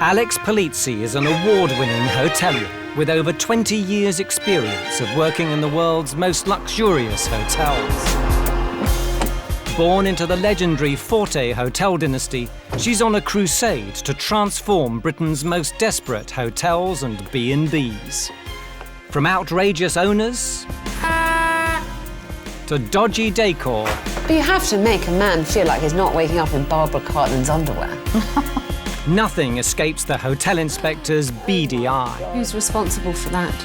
Alex Polizzi is an award-winning hotelier with over 20 years' experience of working in the world's most luxurious hotels. Born into the legendary Forte hotel dynasty, she's on a crusade to transform Britain's most desperate hotels and B&Bs. From outrageous owners to dodgy decor. But you have to make a man feel like he's not waking up in Barbara Cartland's underwear. Nothing escapes the hotel inspector's beady eye. Who's responsible for that?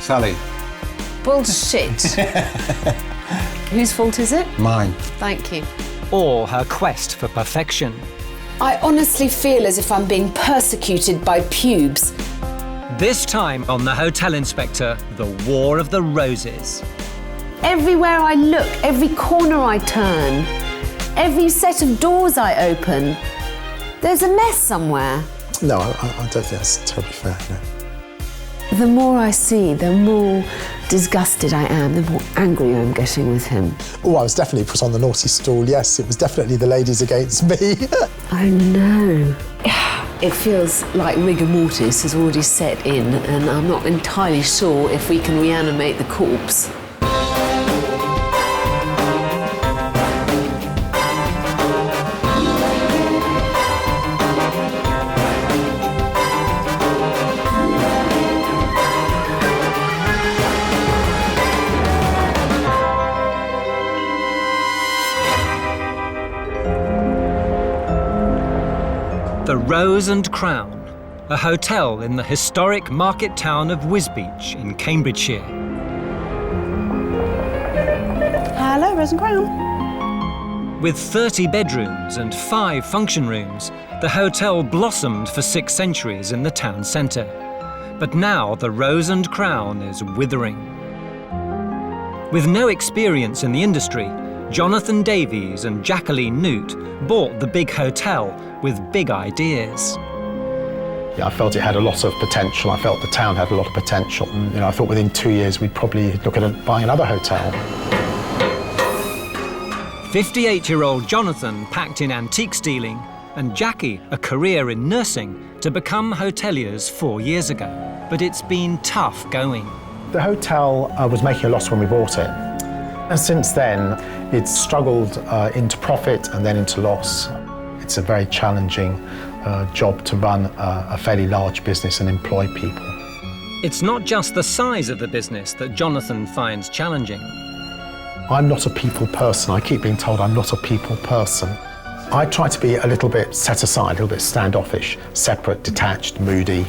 Sally. Bullshit. Whose fault is it? Mine. Thank you. Or her quest for perfection. I honestly feel as if I'm being persecuted by pubes. This time on The Hotel Inspector, the War of the Roses. Everywhere I look, every corner I turn, every set of doors I open, there's a mess somewhere. No, I don't think that's terribly fair, no. The more I see, the more disgusted I am, the more angry I'm getting with him. Oh, I was definitely put on the naughty stool, yes. It was definitely the ladies against me. I know. It feels like rigor mortis has already set in, and I'm not entirely sure if we can reanimate the corpse. The Rose and Crown, a hotel in the historic market town of Wisbech in Cambridgeshire. Hello, Rose and Crown. With 30 bedrooms and 5 function rooms, the hotel blossomed for 6 centuries in the town centre. But now the Rose and Crown is withering. With no experience in the industry, Jonathan Davies and Jacqueline Newt bought the big hotel with big ideas. Yeah, I felt it had a lot of potential. I felt the town had a lot of potential. And, I thought within 2 years we'd probably look at buying another hotel. 58-year-old Jonathan packed in antique stealing, and Jackie a career in nursing to become hoteliers 4 years ago. But it's been tough going. The hotel was making a loss when we bought it. And since then, it's struggled into profit and then into loss. It's a very challenging job to run a fairly large business and employ people. It's not just the size of the business that Jonathan finds challenging. I'm not a people person. I keep being told I'm not a people person. I try to be a little bit set aside, a little bit standoffish, separate, detached, moody,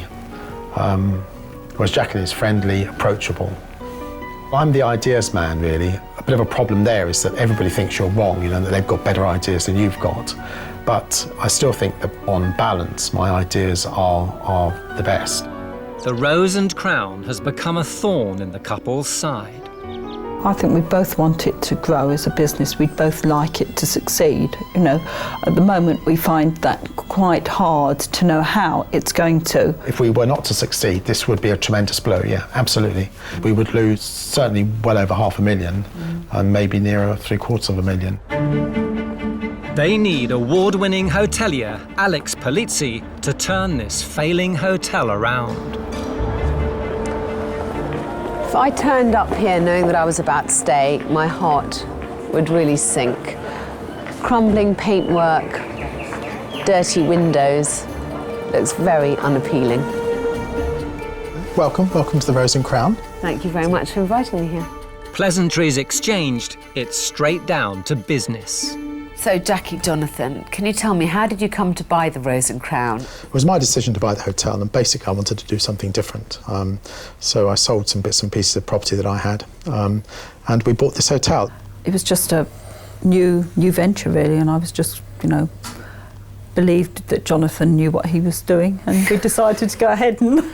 whereas Jacqueline is friendly, approachable. I'm the ideas man, really. A bit of a problem there is that everybody thinks you're wrong, that they've got better ideas than you've got. But I still think that on balance, my ideas are the best. The Rose and Crown has become a thorn in the couple's side. I think we both want it to grow as a business. We'd both like it to succeed. At the moment we find that quite hard to know how it's going to. If we were not to succeed, this would be a tremendous blow, yeah, absolutely. We would lose certainly well over $500,000 and maybe nearer $750,000. They need award-winning hotelier Alex Polizzi to turn this failing hotel around. If I turned up here knowing that I was about to stay, my heart would really sink. Crumbling paintwork, dirty windows, looks very unappealing. Welcome to the Rose and Crown. Thank you very much for inviting me here. Pleasantries exchanged, it's straight down to business. So, Jackie, Jonathan, can you tell me, how did you come to buy the Rose and Crown? It was my decision to buy the hotel, and basically I wanted to do something different. So I sold some bits and pieces of property that I had, and we bought this hotel. It was just a new venture, really, and I was just, believed that Jonathan knew what he was doing, and we decided to go ahead and...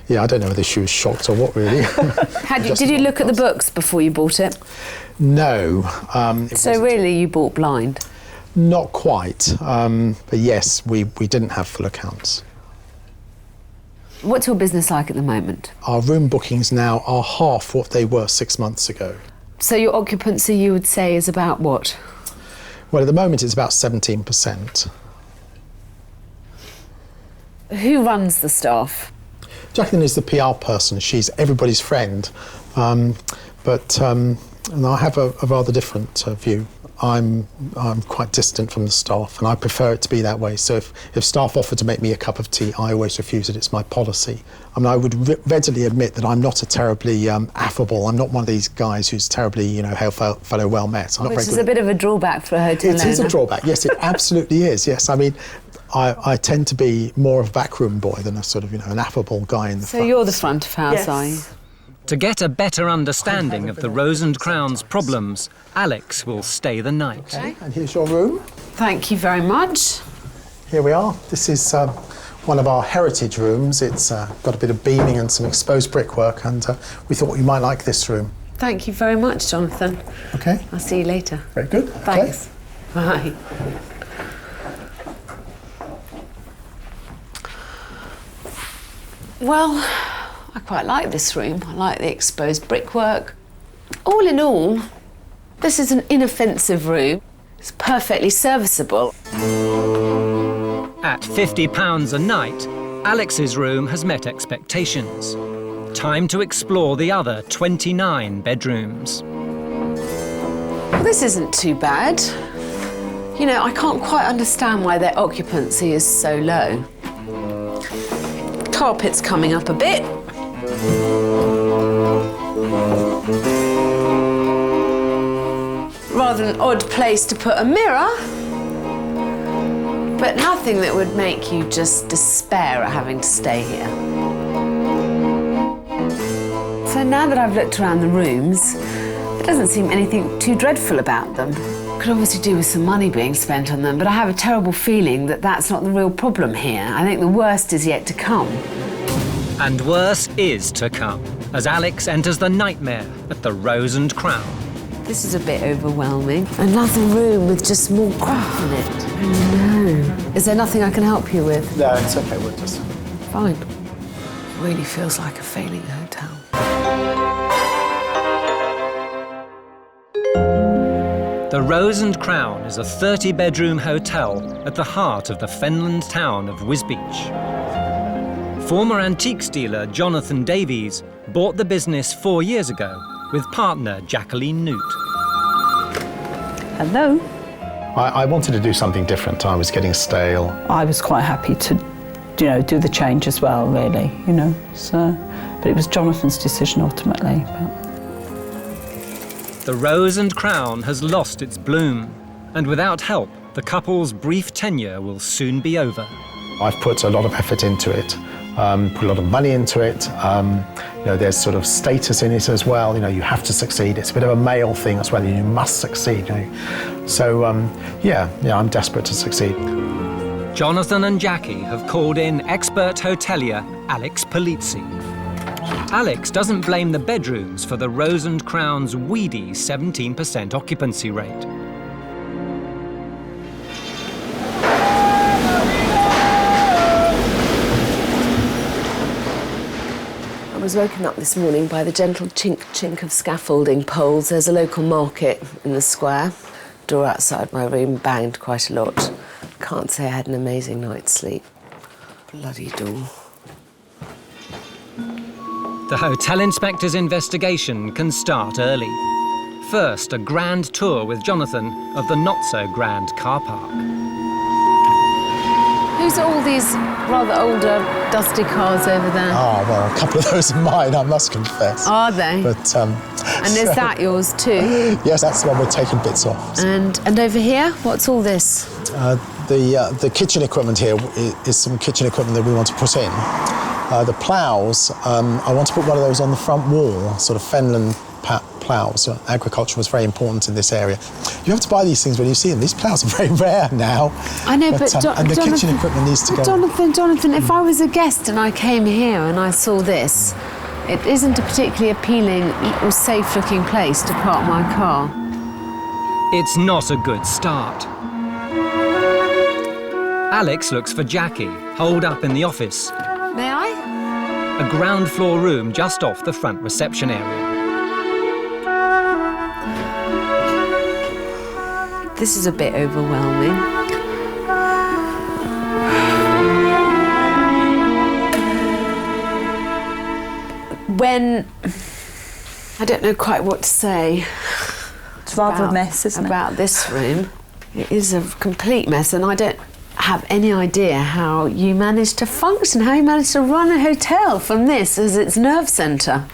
Yeah, I don't know whether she was shocked or what, really. Did you look at the books before you bought it? No. So really you bought blind? Not quite, but yes, we didn't have full accounts. What's your business like at the moment? Our room bookings now are half what they were 6 months ago. So your occupancy, you would say, is about what? Well, at the moment it's about 17%. Who runs the staff? Jacqueline is the PR person. She's everybody's friend. And I have a rather different view. I'm quite distant from the staff, and I prefer it to be that way. So if staff offer to make me a cup of tea, I always refuse it. It's my policy. I mean, I would readily admit that I'm not a terribly affable. I'm not one of these guys who's terribly, hail fellow well met. Which is a bit of a drawback for a hotel owner. It is a drawback. Yes, it absolutely is. Yes, I mean, I tend to be more of a backroom boy than a sort of, an affable guy in the front. So you're the front of house, Yes. are you? To get a better understanding of the Rose and Crown's problems, Alex will stay the night. Okay, and here's your room. Thank you very much. Here we are. This is one of our heritage rooms. It's got a bit of beaming and some exposed brickwork, and we thought you might like this room. Thank you very much, Jonathan. Okay. I'll see you later. Very good. Thanks. Okay. Bye. Well, I quite like this room. I like the exposed brickwork. All in all, this is an inoffensive room. It's perfectly serviceable. At £50 a night, Alex's room has met expectations. Time to explore the other 29 bedrooms. Well, this isn't too bad. I can't quite understand why their occupancy is so low. Carpet's coming up a bit. Rather an odd place to put a mirror, but nothing that would make you just despair at having to stay here. So now that I've looked around the rooms, there doesn't seem anything too dreadful about them. Could obviously do with some money being spent on them, but I have a terrible feeling that that's not the real problem here. I think the worst is yet to come. And worse is to come, as Alex enters the nightmare at the Rose and Crown. This is a bit overwhelming. Another room with just more crap in it. Oh no. Is there nothing I can help you with? No, it's okay. We'll just... Fine. Really feels like a failing hotel. The Rose and Crown is a 30-bedroom hotel at the heart of the Fenland town of Wisbeach. Former antiques dealer Jonathan Davies bought the business 4 years ago with partner Jacqueline Newt. Hello. I wanted to do something different. I was getting stale. I was quite happy to, do the change as well, really, So, but it was Jonathan's decision ultimately. The Rose and Crown has lost its bloom, and without help, the couple's brief tenure will soon be over. I've put a lot of effort into it, put a lot of money into it. There's sort of status in it as well. You have to succeed. It's a bit of a male thing as well. You must succeed. So, I'm desperate to succeed. Jonathan and Jackie have called in expert hotelier Alex Polizzi. Alex doesn't blame the bedrooms for the Rose and Crown's weedy 17% occupancy rate. I was woken up this morning by the gentle chink of scaffolding poles. There's a local market in the square. Door outside my room banged quite a lot. Can't say I had an amazing night's sleep. Bloody door. The hotel inspector's investigation can start early. First, a grand tour with Jonathan of the not-so-grand car park. Whose are all these rather older, dusty cars over there? Oh, well, a couple of those are mine, I must confess. Are they? But, and is that yours too? Yes, that's the one we're taking bits off. And over here, what's all this? The kitchen equipment here is some kitchen equipment that we want to put in. The ploughs, I want to put one of those on the front wall, sort of Fenland ploughs. Agriculture was very important in this area. You have to buy these things when you see them. These ploughs are very rare now. I know, but and the kitchen equipment needs to go. Jonathan, if I was a guest and I came here and I saw this, it isn't a particularly appealing or safe-looking place to park my car. It's not a good start. Alex looks for Jackie, holed up in the office. May I? A ground floor room just off the front reception area. This is a bit overwhelming. when I don't know quite what to say. It's rather a mess, isn't it? About this room. It is a complete mess, and I don't have any idea how you manage to function, how you manage to run a hotel from this as its nerve centre.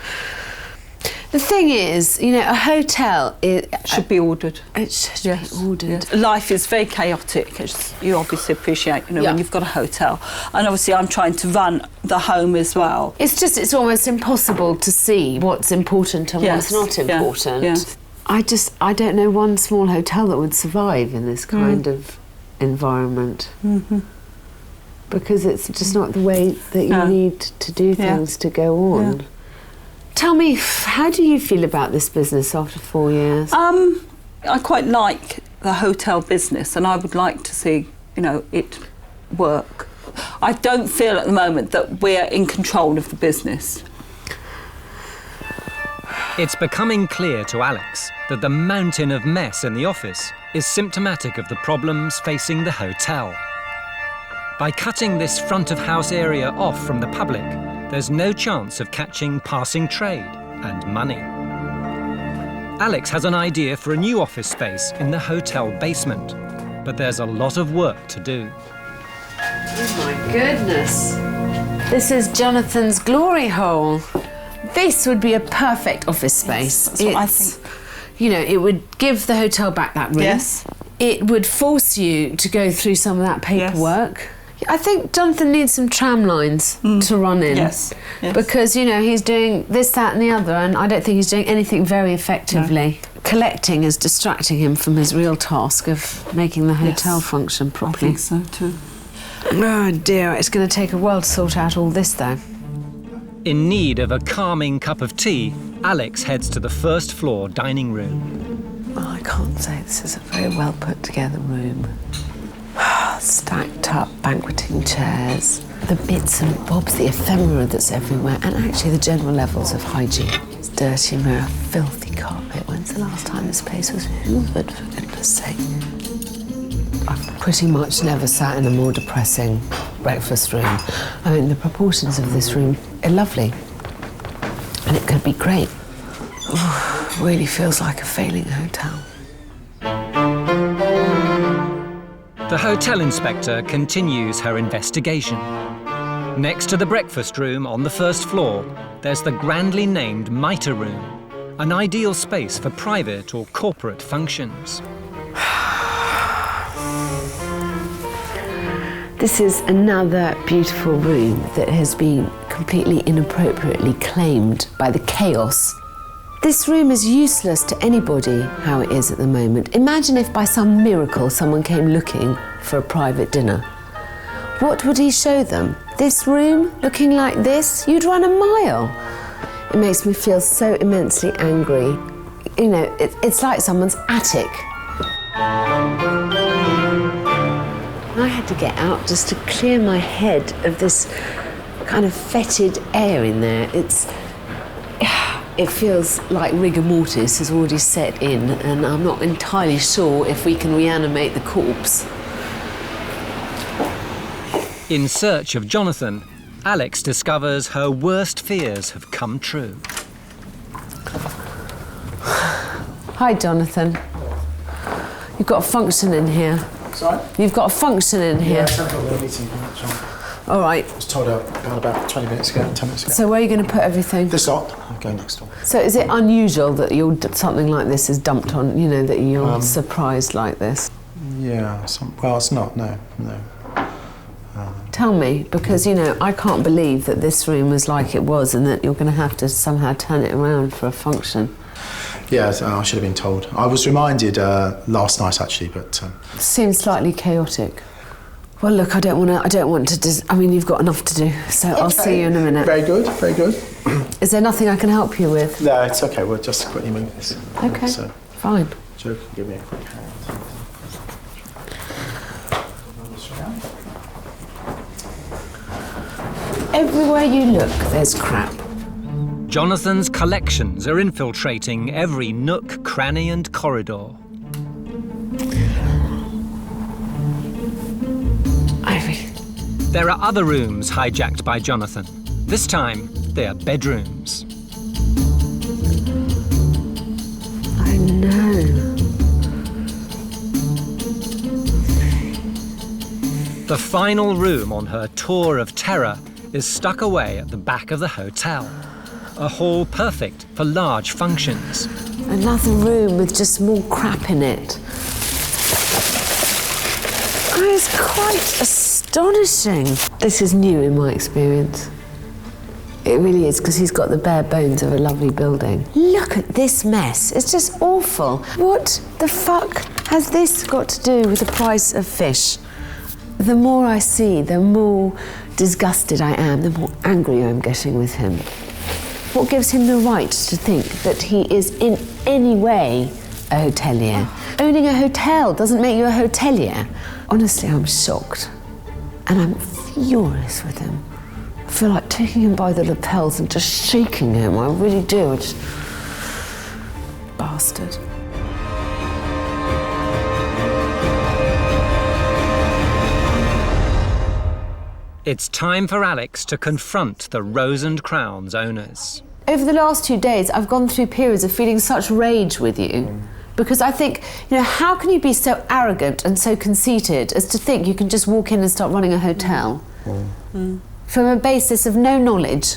The thing is, you know, a hotel should be ordered. It should be ordered. Yes. Life is very chaotic, as you obviously appreciate, you know, Yeah. when you've got a hotel. And obviously I'm trying to run the home as well. It's almost impossible to see what's important and Yes. what's not Yeah. important. Yeah. I don't know one small hotel that would survive in this kind of environment. Mm-hmm. Because it's just not the way that you No. need to do things to go on. Yeah. Tell me, how do you feel about this business after 4 years? I quite like the hotel business, and I would like to see, you know, it work. I don't feel at the moment that we're in control of the business. It's becoming clear to Alex that the mountain of mess in the office is symptomatic of the problems facing the hotel. By cutting this front of house area off from the public, there's no chance of catching passing trade and money. Alex has an idea for a new office space in the hotel basement, but there's a lot of work to do. Oh my goodness. This is Jonathan's glory hole. This would be a perfect office space. That's what I think. You know, it would give the hotel back that room. Yes. It would force you to go through some of that paperwork. I think Jonathan needs some tram lines to run in. Yes. Because, you know, he's doing this, that and the other, and I don't think he's doing anything very effectively. No. Collecting is distracting him from his real task of making the hotel function properly. I think so too. Oh dear, it's going to take a while to sort out all this though. In need of a calming cup of tea, Alex heads to the first floor dining room. Oh, I can't say this is a very well put together room. Stacked up banqueting chairs, the bits and bobs, the ephemera that's everywhere, and actually the general levels of hygiene. It's dirty mirror, filthy carpet. When's the last time this place was hoovered, for goodness sake? I've pretty much never sat in a more depressing breakfast room. I mean, the proportions of this room are lovely, and it could be great. Really feels like a failing hotel. The hotel inspector continues her investigation. Next to the breakfast room on the first floor, there's the grandly named mitre room, an ideal space for private or corporate functions. This is another beautiful room that has been completely inappropriately claimed by the chaos. This room is useless to anybody how it is at the moment. Imagine if by some miracle someone came looking for a private dinner. What would he show them? This room looking like this? You'd run a mile. It makes me feel so immensely angry. You know, it's like someone's attic. I had to get out just to clear my head of this kind of fetid air in there. It feels like rigor mortis has already set in, and I'm not entirely sure if we can reanimate the corpse. In search of Jonathan, Alex discovers her worst fears have come true. Hi, Jonathan. You've got a function in here. Sorry? You've got a function in here. Yeah, I've got a meeting. All right. I was told about 20 minutes ago, 10 minutes ago. So where are you going to put everything? This lot, I'm going next door. So is it unusual that something like this is dumped on, you know, that you're surprised like this? Yeah, well, it's not, no. Tell me, because, you know, I can't believe that this room was like it was and that you're going to have to somehow turn it around for a function. Yeah, I should have been told. I was reminded last night, actually, but... Seems slightly chaotic. Well, look, I don't want to... I mean, you've got enough to do, so okay. I'll see you in a minute. Very good, very good. Is there nothing I can help you with? No, it's okay. We'll just quickly move this. Okay, so, fine. Joe can give me a quick hand. Everywhere you look, there's crap. Jonathan's collections are infiltrating every nook, cranny and corridor. There are other rooms hijacked by Jonathan. This time, they are bedrooms. no. The final room on her tour of terror is stuck away at the back of the hotel. A hall perfect for large functions. Another room with just more crap in it. Oh, it's quite astonishing. This is new in my experience. It really is, because he's got the bare bones of a lovely building. Look at this mess. It's just awful. What the fuck has this got to do with the price of fish? The more I see, the more disgusted I am, the more angry I'm getting with him. What gives him the right to think that he is in any way a hotelier? Owning a hotel doesn't make you a hotelier. Honestly, I'm shocked. And I'm furious with him. I feel like taking him by the lapels and just shaking him. I really do. I just... Bastard. It's time for Alex to confront the Rose and Crown's owners. Over the last 2 days, I've gone through periods of feeling such rage with you. Because I think, how can you be so arrogant and so conceited as to think you can just walk in and start running a hotel? From a basis of no knowledge.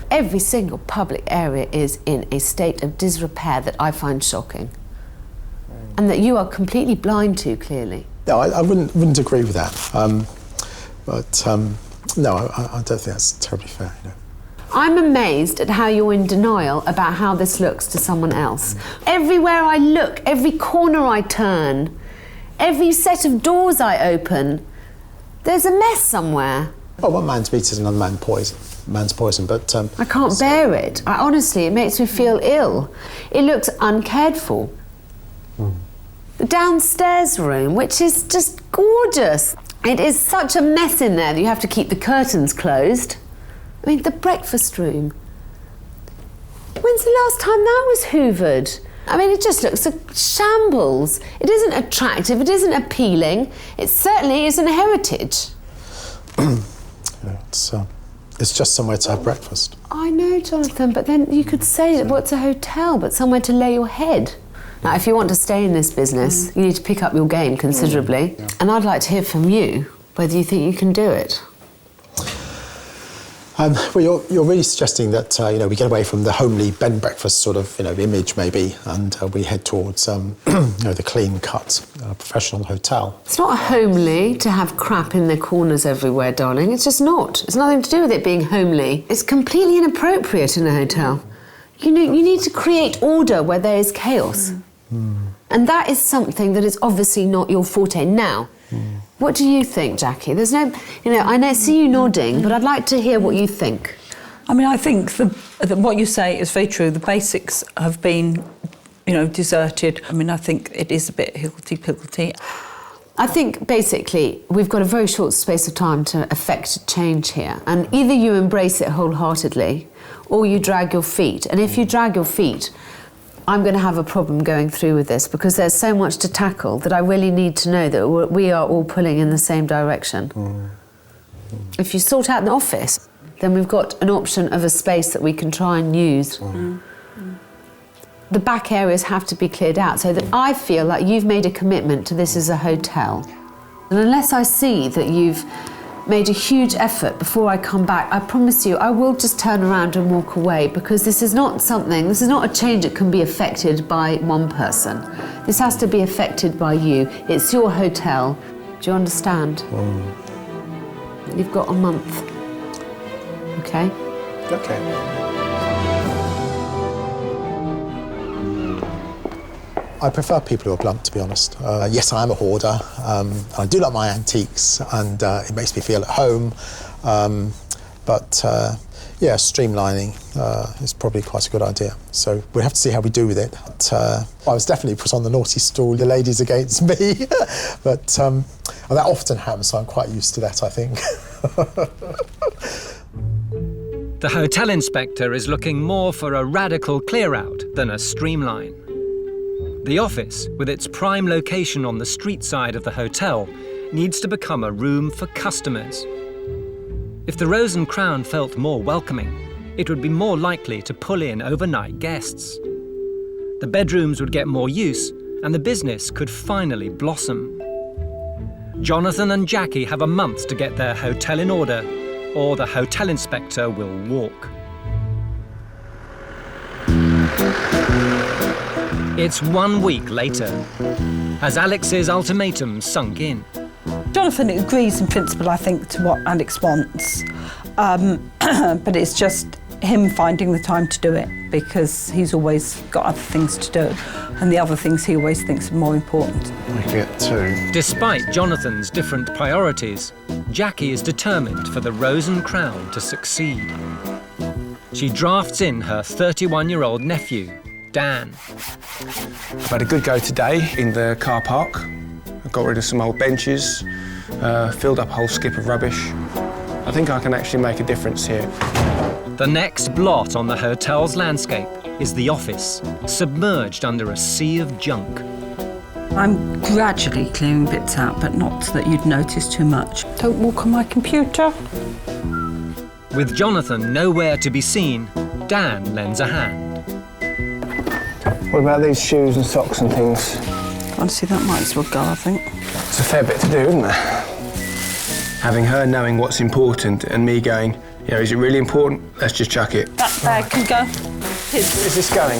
Every single public area is in a state of disrepair that I find shocking. And that you are completely blind to, clearly. No, I wouldn't agree with that. No, I don't think that's terribly fair. I'm amazed at how you're in denial about how this looks to someone else. Everywhere I look, every corner I turn, every set of doors I open, there's a mess somewhere. Well, one man's meat is another man's poison, but... I can't bear it. Honestly, it makes me feel ill. It looks uncared for. The downstairs room, which is just gorgeous. It is such a mess in there that you have to keep the curtains closed. I mean, the breakfast room. When's the last time that was hoovered? I mean, it just looks a shambles. It isn't attractive, it isn't appealing. It certainly isn't heritage. It's just somewhere to have breakfast. I know, Jonathan, but then you could say, what's a hotel but somewhere to lay your head? Now, if you want to stay in this business, you need to pick up your game considerably. And I'd like to hear from you whether you think you can do it. Well, you're really suggesting that we get away from the homely bed and breakfast sort of image maybe, and we head towards the clean cut professional hotel. It's not homely to have crap in the corners everywhere, darling. It's just not. It's nothing to do with it being homely. It's completely inappropriate in a hotel. You need to create order where there is chaos. And that is something that is obviously not your forte now. What do you think, Jackie? There's no, I see you nodding, but I'd like to hear what you think. I mean, I think what you say is very true. The basics have been, deserted. I mean, I think it is a bit higgledy-piggledy. I think, basically, we've got a very short space of time to effect change here. And either you embrace it wholeheartedly, or you drag your feet. And if you drag your feet, I'm going to have a problem going through with this, because there's so much to tackle that I really need to know that we are all pulling in the same direction. If you sort out an office, then we've got an option of a space that we can try and use. The back areas have to be cleared out so that I feel like you've made a commitment to this as a hotel. And unless I see that you've made a huge effort before I come back, I promise you I will just turn around and walk away, because this is not a change that can be affected by one person. This has to be affected by you. It's your hotel. Do you understand? You've got a month. Okay? Okay. I prefer people who are blunt, to be honest. Yes, I am a hoarder. I do like my antiques, and it makes me feel at home. Yeah, streamlining is probably quite a good idea. So we'll have to see how we do with it. I was definitely put on the naughty stool, the ladies against me. But that often happens, so I'm quite used to that, I think. The hotel inspector is looking more for a radical clear-out than a streamline. The office, with its prime location on the street side of the hotel, needs to become a room for customers. If the Rose and Crown felt more welcoming, it would be more likely to pull in overnight guests. The bedrooms would get more use and the business could finally blossom. Jonathan and Jackie have a month to get their hotel in order, or the hotel inspector will walk. It's 1 week later, as Alex's ultimatum sunk in. Jonathan agrees in principle, I think, to what Alex wants, but it's just him finding the time to do it, because he's always got other things to do, and the other things he always thinks are more important. We can get 2. Despite Jonathan's different priorities, Jackie is determined for the Rose and Crown to succeed. She drafts in her 31-year-old nephew, Dan. I've had a good go today in the car park. I got rid of some old benches, filled up a whole skip of rubbish. I think I can actually make a difference here. The next blot on the hotel's landscape is the office, submerged under a sea of junk. I'm gradually clearing bits out, but not that you'd notice too much. Don't walk on my computer. With Jonathan nowhere to be seen, Dan lends a hand. What about these shoes and socks and things? Honestly, that might as well go, I think. It's a fair bit to do, isn't there? Having her knowing what's important and me going, you know, is it really important? Let's just chuck it. That bag can go. Is this going?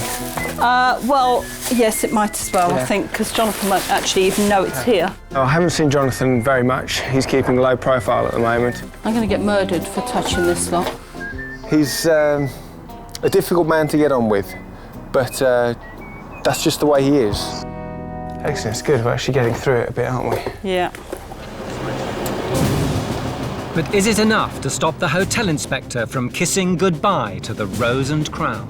Well, yes, it might as well, Yeah. I think, because Jonathan won't actually even know it's here. Oh, I haven't seen Jonathan very much. He's keeping a low profile at the moment. I'm going to get murdered for touching this lot. He's a difficult man to get on with, but that's just the way he is. Excellent, it's good. We're actually getting through it a bit, aren't we? Yeah. But is it enough to stop the hotel inspector from kissing goodbye to the Rose and Crown?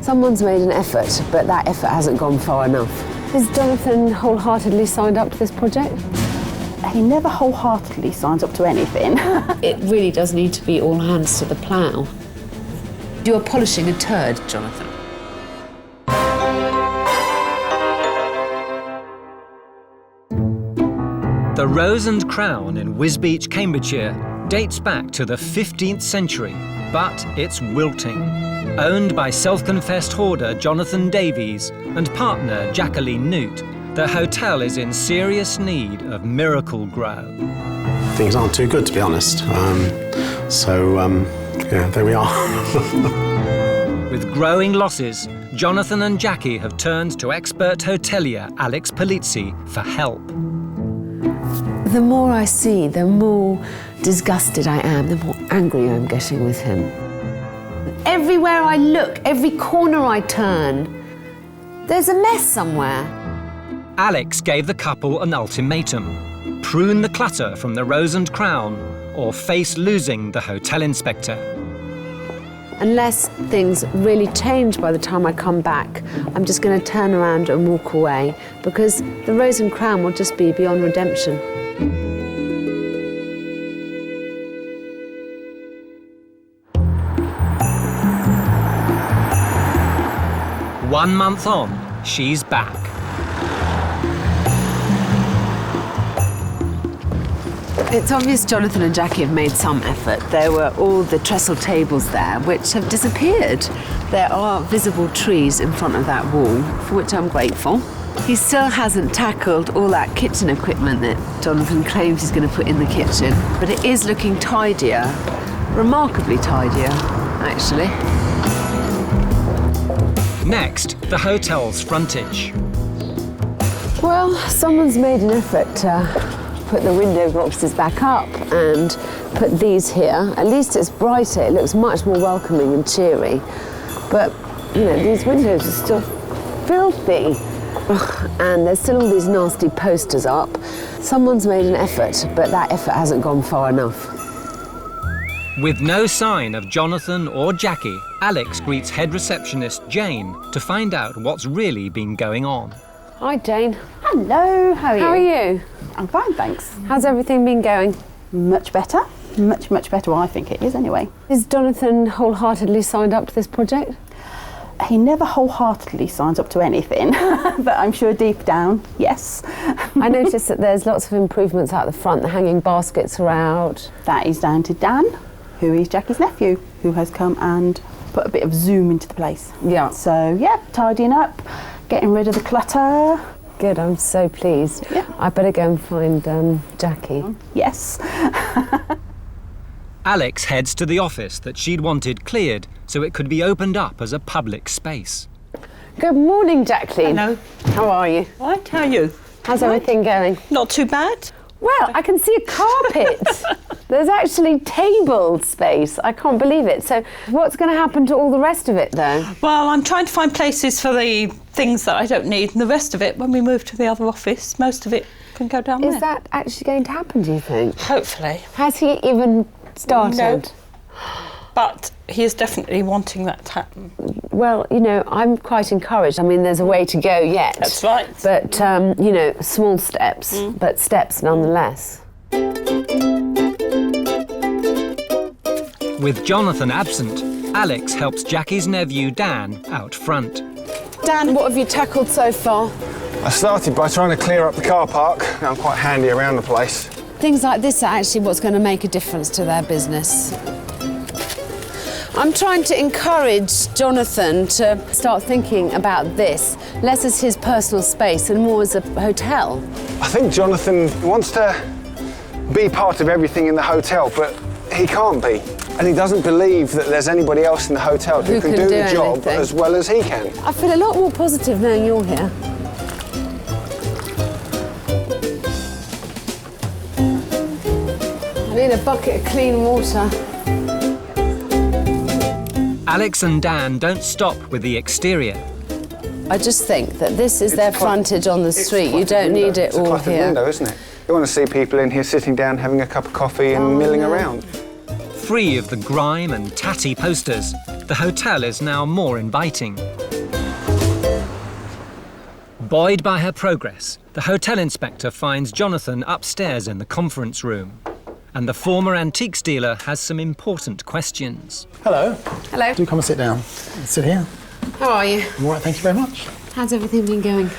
Someone's made an effort, but that effort hasn't gone far enough. Is Jonathan wholeheartedly signed up to this project? He never wholeheartedly signs up to anything. It really does need to be all hands to the plough. You're polishing a turd, Jonathan. The Rose and Crown in Wisbech, Cambridgeshire, dates back to the 15th century, but it's wilting. Owned by self-confessed hoarder Jonathan Davies and partner Jacqueline Newt, the hotel is in serious need of miracle grow. Things aren't too good, to be honest. Yeah, there we are. With growing losses, Jonathan and Jackie have turned to expert hotelier Alex Polizzi for help. The more I see, the more disgusted I am, the more angry I'm getting with him. Everywhere I look, every corner I turn, there's a mess somewhere. Alex gave the couple an ultimatum: prune the clutter from the Rose and Crown or face losing the hotel inspector. Unless things really change by the time I come back, I'm just going to turn around and walk away, because the Rose and Crown will just be beyond redemption. One month on, she's back. It's obvious Jonathan and Jackie have made some effort. There were all the trestle tables there, which have disappeared. There are visible trees in front of that wall, for which I'm grateful. He still hasn't tackled all that kitchen equipment that Jonathan claims he's going to put in the kitchen, but it is looking tidier, remarkably tidier, actually. Next, the hotel's frontage. Well, someone's made an effort to put the window boxes back up and put these here. At least it's brighter, it looks much more welcoming and cheery. But, you know, these windows are still filthy. Ugh, and there's still all these nasty posters up. Someone's made an effort, but that effort hasn't gone far enough. With no sign of Jonathan or Jackie, Alex greets head receptionist Jane to find out what's really been going on. Hi, Jane. Hello, how are you? How are you? I'm fine, thanks. How's everything been going? Much better. Much, much better. Well, I think it is anyway. Is Jonathan wholeheartedly signed up to this project? He never wholeheartedly signs up to anything, but I'm sure deep down, yes. I noticed that there's lots of improvements out the front. The hanging baskets are out. That is down to Dan, who is Jackie's nephew, who has come and put a bit of zoom into the place. Yeah. So yeah, tidying up, getting rid of the clutter. Good, I'm so pleased. Yeah. I better go and find Jackie. Yes. Alex heads to the office that she'd wanted cleared so it could be opened up as a public space. Good morning, Jacqueline. Hello. How are you? Right, how are you? How's everything going? Not too bad. Well, I can see a carpet. There's actually table space. I can't believe it. So what's going to happen to all the rest of it, though? Well, I'm trying to find places for the things that I don't need, and the rest of it, when we move to the other office, most of it can go down there. Is that actually going to happen, do you think? Hopefully. Has he even started? No. But he is definitely wanting that to happen. Well, you know, I'm quite encouraged. I mean, there's a way to go yet. That's right. But, you know, small steps, but steps nonetheless. With Jonathan absent, Alex helps Jackie's nephew Dan out front. Dan, what have you tackled so far? I started by trying to clear up the car park. I'm quite handy around the place. Things like this are actually what's going to make a difference to their business. I'm trying to encourage Jonathan to start thinking about this, less as his personal space and more as a hotel. I think Jonathan wants to be part of everything in the hotel, but he can't be. And he doesn't believe that there's anybody else in the hotel who can do the job anything. as well as he can. I feel a lot more positive knowing you're here. I need a bucket of clean water. Alex and Dan don't stop with the exterior. I just think that this is their frontage on the street. You don't need it all It's a cluttered here. window, isn't it? You want to see people in here sitting down, having a cup of coffee and milling around. Free of the grime and tatty posters, the hotel is now more inviting. Buoyed by her progress, the hotel inspector finds Jonathan upstairs in the conference room. And the former antiques dealer has some important questions. Hello. Hello. Do come and sit down. Sit here. How are you? I'm all right, thank you very much. How's everything been going?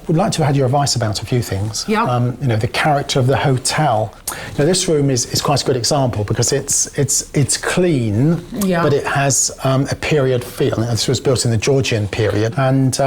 Would like to have had your advice about a few things. Yeah. You know, the character of the hotel. Now, this room is quite a good example because it's clean, Yeah. but it has a period feel. This was built in the Georgian period, and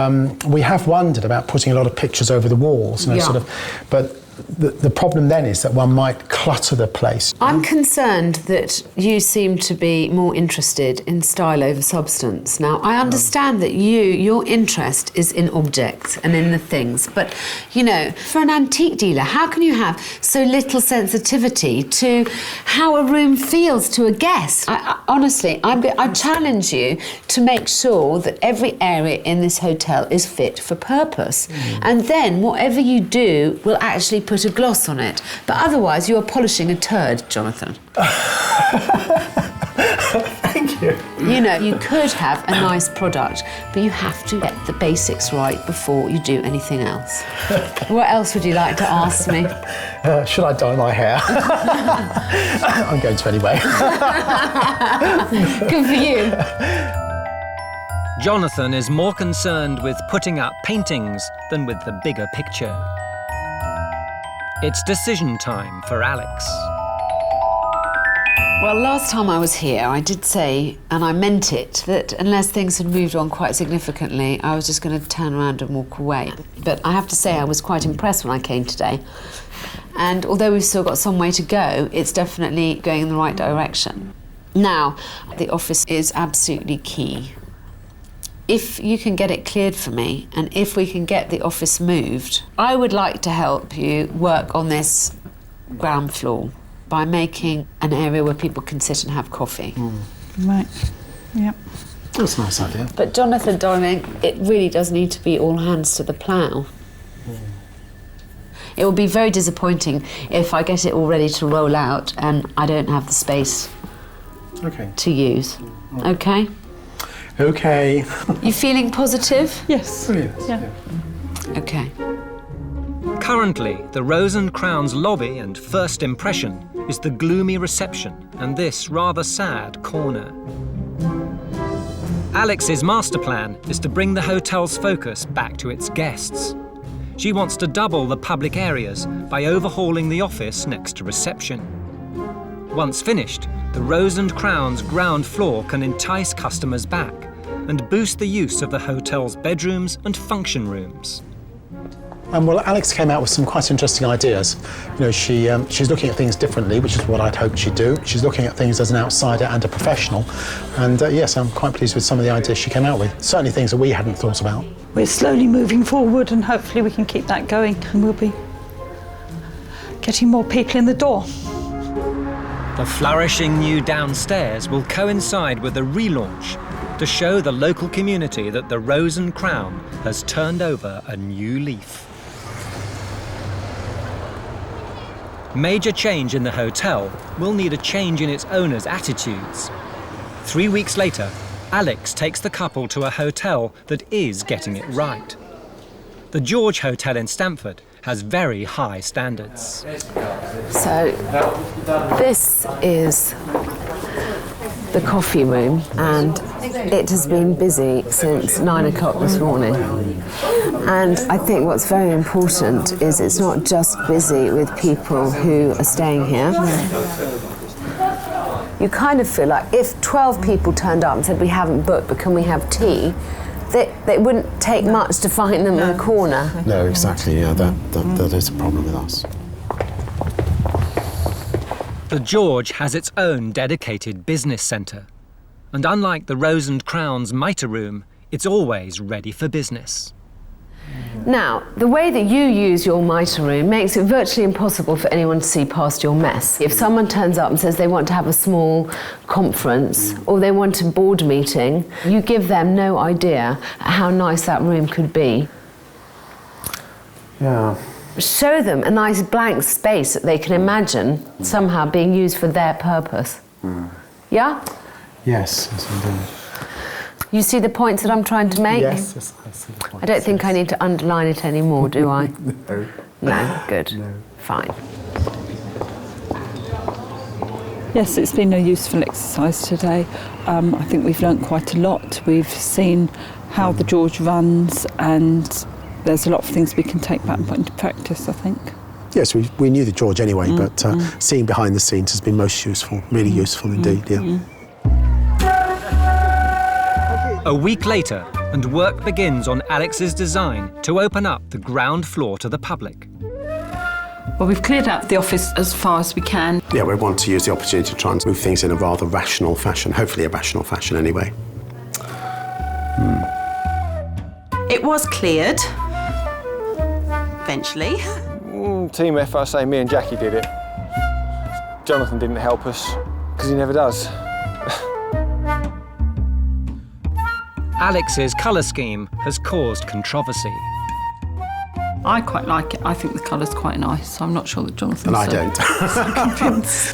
we have wondered about putting a lot of pictures over the walls, you know, Yeah. sort of. But the problem then is that one might clutter the place. I'm concerned that you seem to be more interested in style over substance. Now, I understand that your interest is in objects and in the things, but, you know, for an antique dealer, how can you have so little sensitivity to how a room feels to a guest? Honestly, I challenge you to make sure that every area in this hotel is fit for purpose. And then whatever you do will actually put a gloss on it. But otherwise, you are polishing a turd, Jonathan. Thank you. You know, you could have a nice product, but you have to get the basics right before you do anything else. What else would you like to ask me? Should I dye my hair? I'm going to anyway. Good for you. Jonathan is more concerned with putting up paintings than with the bigger picture. It's decision time for Alex. Well, last time I was here, I did say, and I meant it, that unless things had moved on quite significantly, I was just going to turn around and walk away. But I have to say I was quite impressed when I came today. And although we've still got some way to go, it's definitely going in the right direction. Now, the office is absolutely key. If you can get it cleared for me, and if we can get the office moved, I would like to help you work on this ground floor by making an area where people can sit and have coffee. Right. Yep. That's a nice idea. But Jonathan, darling, it really does need to be all hands to the plough. It will be very disappointing if I get it all ready to roll out and I don't have the space to use. Okay? Okay. You feeling positive? Yes. Brilliant. Yeah. Okay. Currently, the Rose and Crown's lobby and first impression is the gloomy reception and this rather sad corner. Alex's master plan is to bring the hotel's focus back to its guests. She wants to double the public areas by overhauling the office next to reception. Once finished, the Rose and Crown's ground floor can entice customers back and boost the use of the hotel's bedrooms and function rooms. Well, Alex came out with some quite interesting ideas. You know, she's looking at things differently, which is what I'd hoped she'd do. She's looking at things as an outsider and a professional. And yes, I'm quite pleased with some of the ideas she came out with. Certainly things that we hadn't thought about. We're slowly moving forward and hopefully we can keep that going and we'll be getting more people in the door. The flourishing new downstairs will coincide with the relaunch to show the local community that the Rose and Crown has turned over a new leaf. Major change in the hotel will need a change in its owners' attitudes. 3 weeks later, Alex takes the couple to a hotel that is getting it right. The George Hotel in Stamford has very high standards. So this is the coffee room, and it has been busy since 9 o'clock this morning. And I think what's very important is it's not just busy with people who are staying here. You kind of feel like if 12 people turned up and said, we haven't booked, but can we have tea? They wouldn't take much to find them in a corner. No, exactly, yeah, that is a problem with us. The George has its own dedicated business centre. And unlike the Rose and Crown's mitre room, it's always ready for business. Now, the way that you use your mitre room makes it virtually impossible for anyone to see past your mess. If someone turns up and says they want to have a small conference or they want a board meeting, you give them no idea how nice that room could be. Yeah. Show them a nice blank space that they can imagine somehow being used for their purpose. Yeah? Yes, indeed. You see the points that I'm trying to make? Yes, I see the point. I don't think I need to underline it anymore, do I? No. No, good. No. Fine. Yes, it's been a useful exercise today. I think we've learnt quite a lot. We've seen how the George runs and there's a lot of things we can take back and put into practice, I think. Yes, we knew the George anyway, but seeing behind the scenes has been most useful, really useful indeed, yeah. A week later, and work begins on Alex's design to open up the ground floor to the public. Well, we've cleared out the office as far as we can. Yeah, we want to use the opportunity to try and move things in a rather rational fashion, hopefully a rational fashion anyway. It was cleared, eventually. Team effort, I say me and Jackie did it. Jonathan didn't help us, because he never does. Alex's colour scheme has caused controversy. I quite like it. I think the colour's quite nice. I'm not sure that Jonathan's And I don't.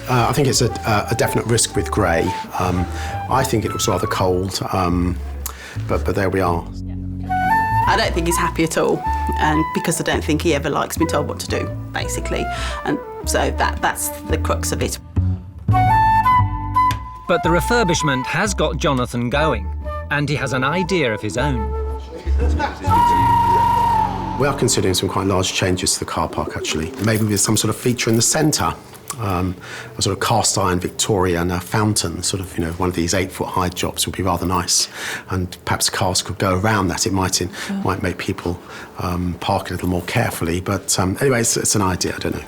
I think it's a definite risk with grey. I think it looks rather cold, but there we are. I don't think he's happy at all, and because I don't think he ever likes being told what to do, basically. And so that's the crux of it. But the refurbishment has got Jonathan going, and he has an idea of his own. We are considering some quite large changes to the car park, actually. Maybe with some sort of feature in the centre, a sort of cast iron Victorian fountain, sort of, one of these 8-foot high jobs would be rather nice. And perhaps cars could go around that. It might make people park a little more carefully. But anyway, it's an idea, I don't know.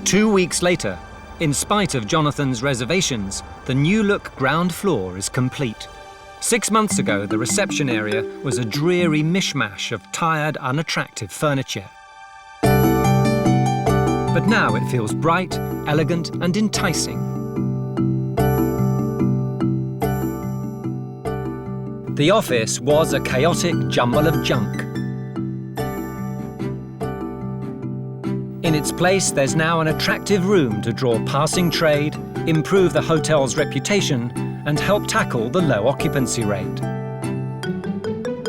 2 weeks later, in spite of Jonathan's reservations, the new look ground floor is complete. 6 months ago, the reception area was a dreary mishmash of tired, unattractive furniture. But now it feels bright, elegant, and enticing. The office was a chaotic jumble of junk. In its place, there's now an attractive room to draw passing trade, improve the hotel's reputation, and help tackle the low occupancy rate.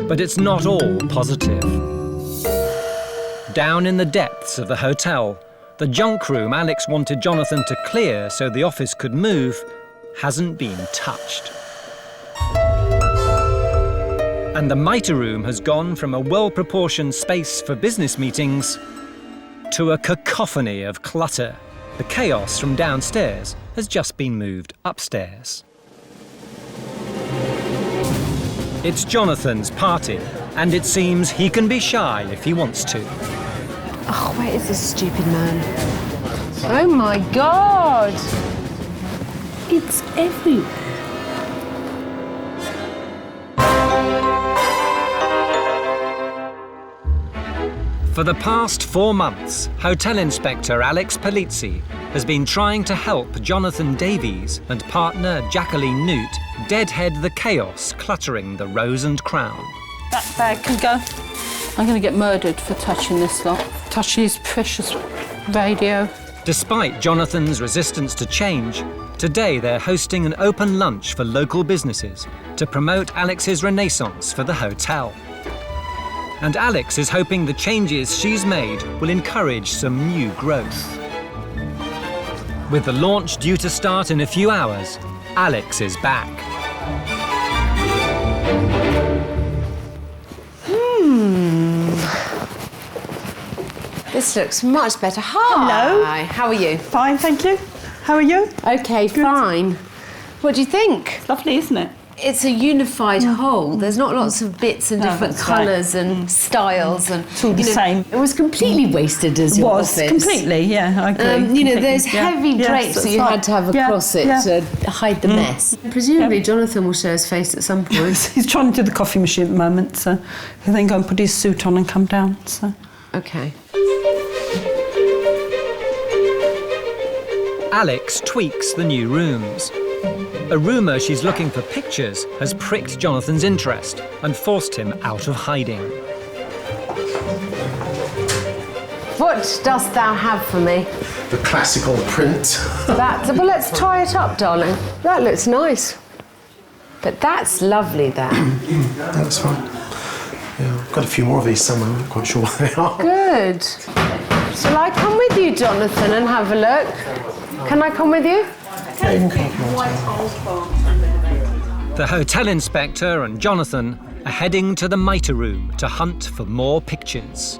But it's not all positive. Down in the depths of the hotel, the junk room Alex wanted Jonathan to clear so the office could move hasn't been touched. And the mitre room has gone from a well-proportioned space for business meetings to a cacophony of clutter. The chaos from downstairs has just been moved upstairs. It's Jonathan's party, and it seems he can be shy if he wants to. Oh, where is this stupid man? Oh my God! It's everywhere. For the past 4 months, Hotel Inspector Alex Polizzi has been trying to help Jonathan Davies and partner Jacqueline Newt deadhead the chaos cluttering the Rose and Crown. That bag can go. I'm going to get murdered for touching this lot, touching his precious radio. Despite Jonathan's resistance to change, today they're hosting an open lunch for local businesses to promote Alex's renaissance for the hotel. And Alex is hoping the changes she's made will encourage some new growth. With the launch due to start in a few hours, Alex is back. This looks much better. Hi. Hello. How are you? Fine, thank you. How are you? Okay, fine. What do you think? Lovely, isn't it? It's a unified whole. There's not lots of bits and different that's right. colours and styles and It's all the same. It was completely wasted as your office. Completely, yeah, I agree. You know, completely. those Yeah. heavy Yes, drapes that that's you right. had to have Yeah, across it yeah. to hide the mess. Presumably Jonathan will show his face at some point. He's trying to do the coffee machine at the moment, so he'll then go and put his suit on and come down. So. Okay. Alex tweaks the new rooms. A rumour she's looking for pictures has pricked Jonathan's interest and forced him out of hiding. What dost thou have for me? The classical print. Well, let's try it up, darling. That looks nice. But that's lovely, that. That's fine. Yeah, I've got a few more of these somewhere. I'm not quite sure what they are. Good. Shall I come with you, Jonathan, and have a look? Can I come with you? Yeah, you can come on. The hotel inspector and Jonathan are heading to the mitre room to hunt for more pictures.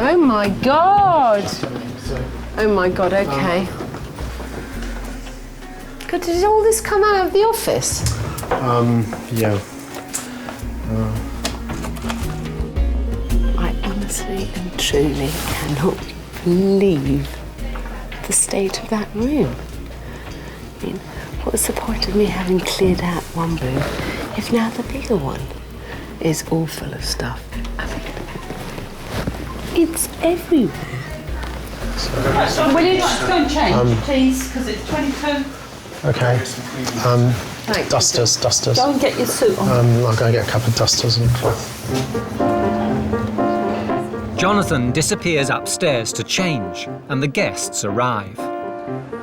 Oh my God! Oh my God, okay. God, did all this come out of the office? Yeah. I honestly and truly cannot believe the state of that room. I mean, what's the point of me having cleared out one room if now the bigger one is all full of stuff? I mean, it's everywhere. Will you just go and change, please, because it's 22. Okay. Thank you. Dusters. Go and get your suit on. I'll go and get a couple of dusters and cloth. Jonathan disappears upstairs to change, and the guests arrive.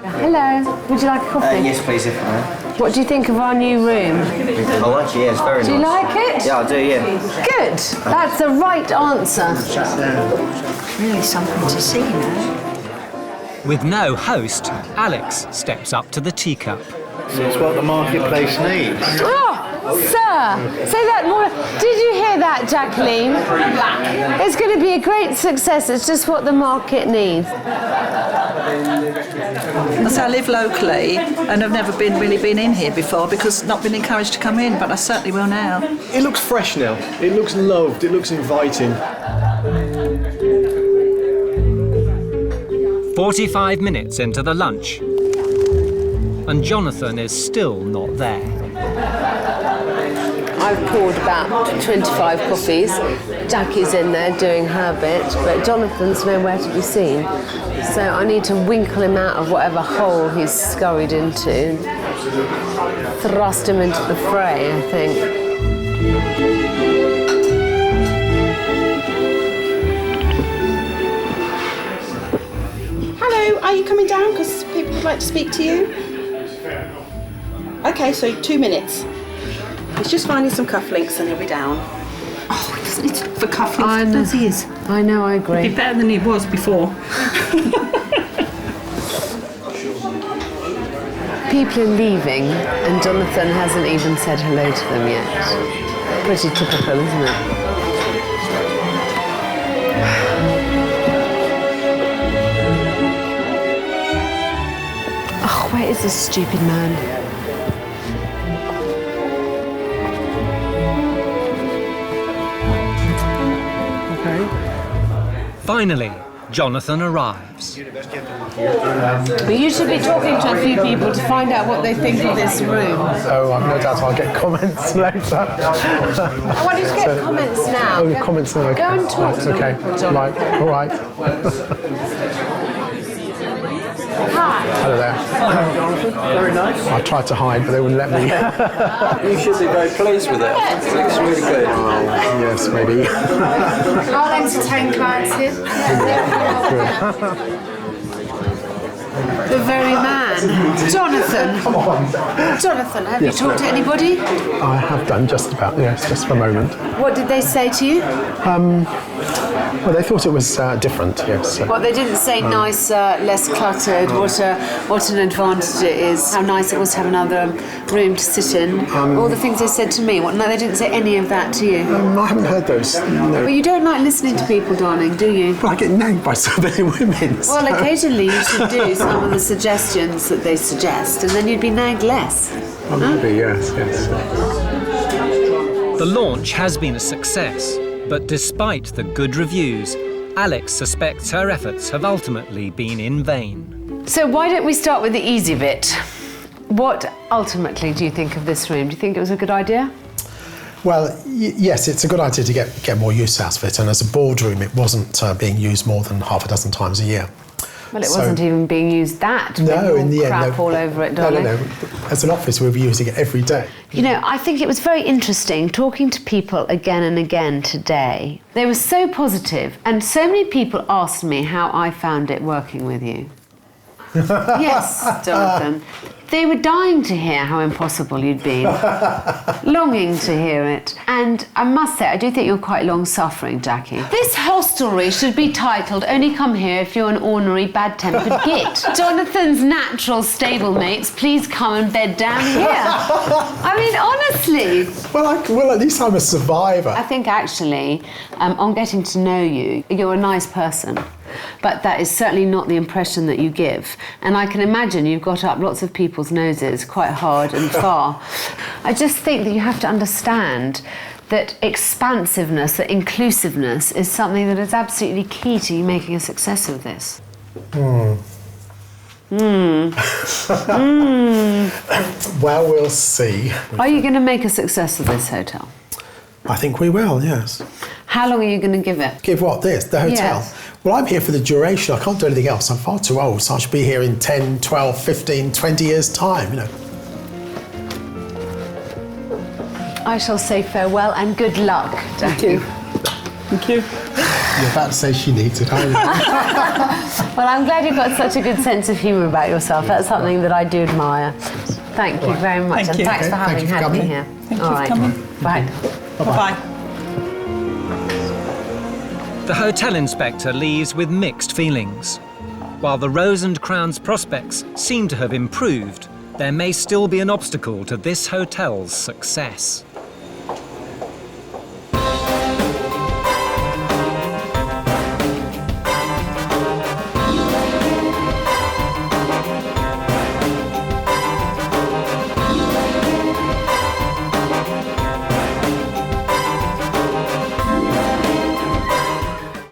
Hello, would you like a coffee? Yes, please, if I may. What do you think of our new room? Oh, actually, yeah, it's very nice. Do you like it? Yeah, I do, yeah. Good, that's the right answer. Really something to see now. With no host, Alex steps up to the teacup. So it's what the marketplace needs. Oh, sir, say that more. Did you hear that, Jacqueline? It's going to be a great success. It's just what the market needs. So I live locally and I've never really been in here before because not been encouraged to come in, but I certainly will now. It looks fresh now. It looks loved. It looks inviting. 45 minutes into the lunch, and Jonathan is still not there. I've poured about 25 coffees. Jackie's in there doing her bit, but Jonathan's nowhere to be seen. So I need to winkle him out of whatever hole he's scurried into and thrust him into the fray, I think. Hello, are you coming down? Because people would like to speak to you. Okay, so 2 minutes. He's just finding some cufflinks and he'll be down. Oh, he doesn't need to look for cufflinks as he is. I know, I agree. He'd be better than he was before. People are leaving and Jonathan hasn't even said hello to them yet. Pretty typical, isn't it? is this stupid man? Finally, Jonathan arrives. But you should be talking to a few people to find out what they think of this room. Oh, I've no doubt I'll get comments later. I want you to get comments now. Oh, comments now. Go and talk to them. Okay, right, all right. Hi. Hello there. Jonathan, very nice. I tried to hide, but they wouldn't let me. You should be very pleased with it. It looks really good. Yes, maybe. I'll entertain clients here. The very man. Jonathan. Come on. Jonathan, have Yes, you talked to anybody? I have done just about, yes, just for a moment. What did they say to you? Well, they thought it was different, yes. Well, they didn't say nicer, less cluttered, what an advantage it is, how nice it was to have another room to sit in. All the things they said to me. No, they didn't say any of that to you. I haven't heard those. No. But you don't like listening to people, darling, do you? But I get nagged by so many women. So. Well, occasionally you should do some of the suggestions that they suggest, and then you'd be nagged less. Oh, maybe, yes. The launch has been a success, but despite the good reviews, Alex suspects her efforts have ultimately been in vain. So why don't we start with the easy bit? What ultimately do you think of this room? Do you think it was a good idea? Well, yes, it's a good idea to get more use out of it, and as a boardroom, it wasn't being used more than half a dozen times a year. Well, it wasn't even being used that. No, in the end, crap all over it, darling. No. As an office, we'll be using it every day. You know, I think it was very interesting talking to people again and again today. They were so positive, and so many people asked me how I found it working with you. Yes, Jonathan. They were dying to hear how impossible you'd been, longing to hear it. And I must say, I do think you're quite long-suffering, Jackie. This hostelry should be titled, Only Come Here If You're an Ornery Bad-Tempered Git. Jonathan's natural stablemates, please come and bed down here. I mean, honestly. Well, at least I'm a survivor. I think, actually, on getting to know you, you're a nice person. But that is certainly not the impression that you give. And I can imagine you've got up lots of people's noses quite hard and far. I just think that you have to understand that expansiveness, that inclusiveness is something that is absolutely key to you making a success of this. Well, we'll see. Are you going to make a success of this hotel? I think we will, yes. How long are you going to give it? Give what, this? The hotel? Yes. Well, I'm here for the duration. I can't do anything else. I'm far too old, so I should be here in 10, 12, 15, 20 years' time, you know. I shall say farewell and good luck, Jackie. Thank you. You're about to say she needs it, aren't you? Well, I'm glad you've got such a good sense of humour about yourself. That's something that I do admire. Thank you very much. Thank you. Thanks for having had me here. Thank you for coming. Bye. Bye-bye. The hotel inspector leaves with mixed feelings. While the Rose and Crown's prospects seem to have improved, there may still be an obstacle to this hotel's success.